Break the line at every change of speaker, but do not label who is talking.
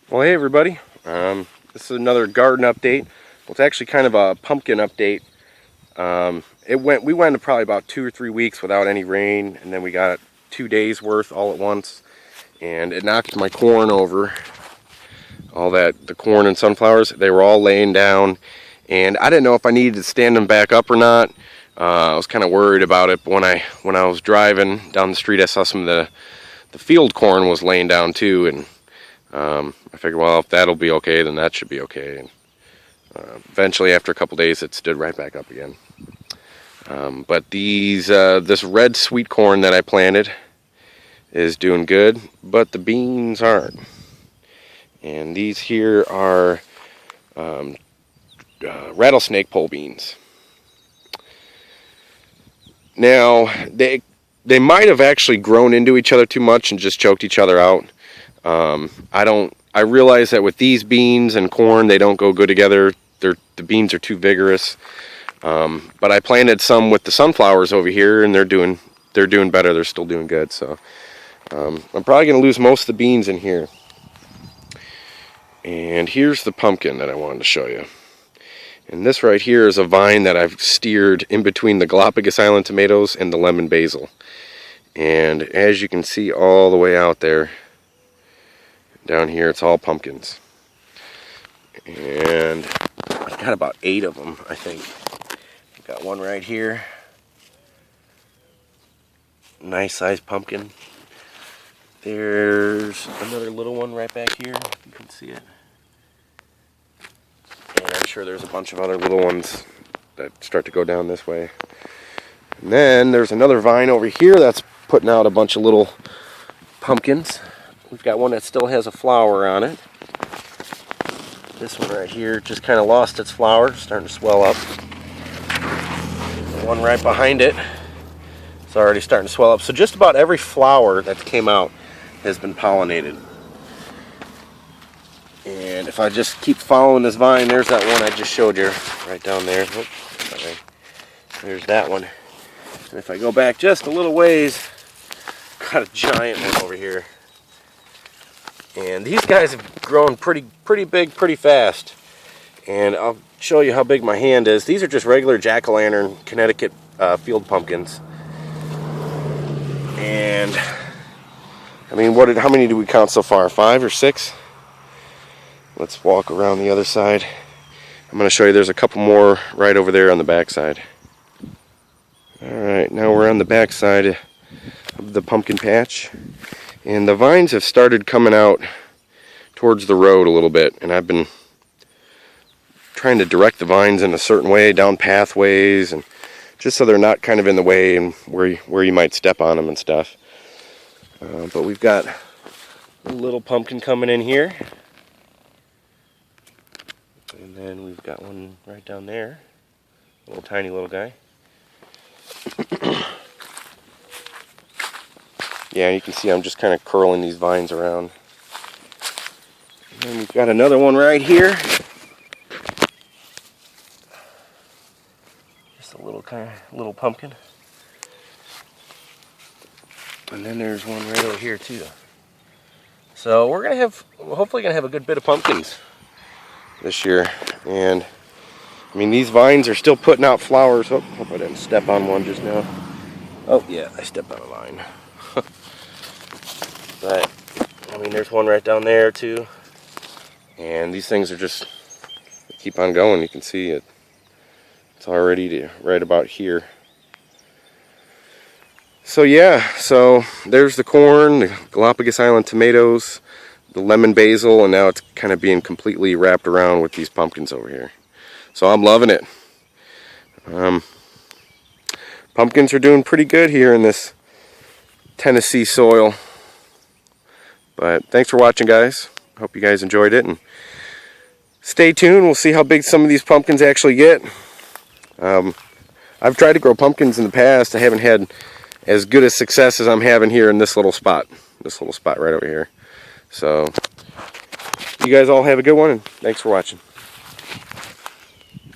Well, hey everybody. This is another garden update. Well, it's actually kind of a pumpkin update. We went probably about 2 or 3 weeks without any rain, and then we got 2 days worth all at once, and it knocked my corn over. The corn and sunflowers, they were all laying down, and I didn't know if I needed to stand them back up or not. I was kind of worried about it, but when I was driving down the street, I saw some of the field corn was laying down too, and I figured, well, if that'll be okay, then that should be okay. And eventually, after a couple days, it stood right back up again. But this red sweet corn that I planted is doing good, but the beans aren't. And these here are rattlesnake pole beans. Now, they might have actually grown into each other too much and just choked each other out. I realize that with these beans and corn, they don't go good together. The beans are too vigorous. But I planted some with the sunflowers over here, and they're doing better. They're still doing good. So I'm probably going to lose most of the beans in here. And here's the pumpkin that I wanted to show you. And this right here is a vine that I've steered in between the Galapagos Island tomatoes and the lemon basil. And as you can see all the way out there, down here, it's all pumpkins. And I've got about 8 of them, I think. I've got one right here. Nice sized pumpkin. There's another little one right back here, if you can see it. And I'm sure there's a bunch of other little ones that start to go down this way. And then there's another vine over here that's putting out a bunch of little pumpkins. We've got one that still has a flower on it. This one right here just kind of lost its flower, starting to swell up. The one right behind it is already starting to swell up. So just about every flower that came out has been pollinated. And if I just keep following this vine, there's that one I just showed you right down there. Oops, sorry. There's that one. And if I go back just a little ways, got a giant one over here. And these guys have grown pretty big, pretty fast. And I'll show you how big my hand is. These are just regular jack-o'-lantern Connecticut field pumpkins. And I mean, how many do we count so far? 5 or 6? Let's walk around the other side. I'm going to show you there's a couple more right over there on the back side. Alright, now we're on the back side of the pumpkin patch. And the vines have started coming out towards the road a little bit. And I've been trying to direct the vines in a certain way, down pathways, and just so they're not kind of in the way and where you might step on them and stuff. But we've got a little pumpkin coming in here. And then we've got one right down there. A little tiny little guy. Yeah, you can see I'm just kind of curling these vines around. And we've got another one right here. Just a little pumpkin. And then there's one right over here too. So we're hopefully gonna have a good bit of pumpkins this year. And I mean, these vines are still putting out flowers. Oh, hope I didn't step on one just now. Oh yeah, I stepped on a vine. But I mean, there's one right down there too. And these things are just keep on going. You can see it. It's already right about here. So yeah, so there's the corn, the Galapagos Island tomatoes, the lemon basil, and now it's kind of being completely wrapped around with these pumpkins over here. So I'm loving it. Pumpkins are doing pretty good here in this Tennessee soil. But thanks for watching, guys. Hope you guys enjoyed it, and stay tuned. We'll see how big some of these pumpkins actually get. I've tried to grow pumpkins in the past. I haven't had as good a success as I'm having here in this little spot right over here. So you guys all have a good one, and thanks for watching.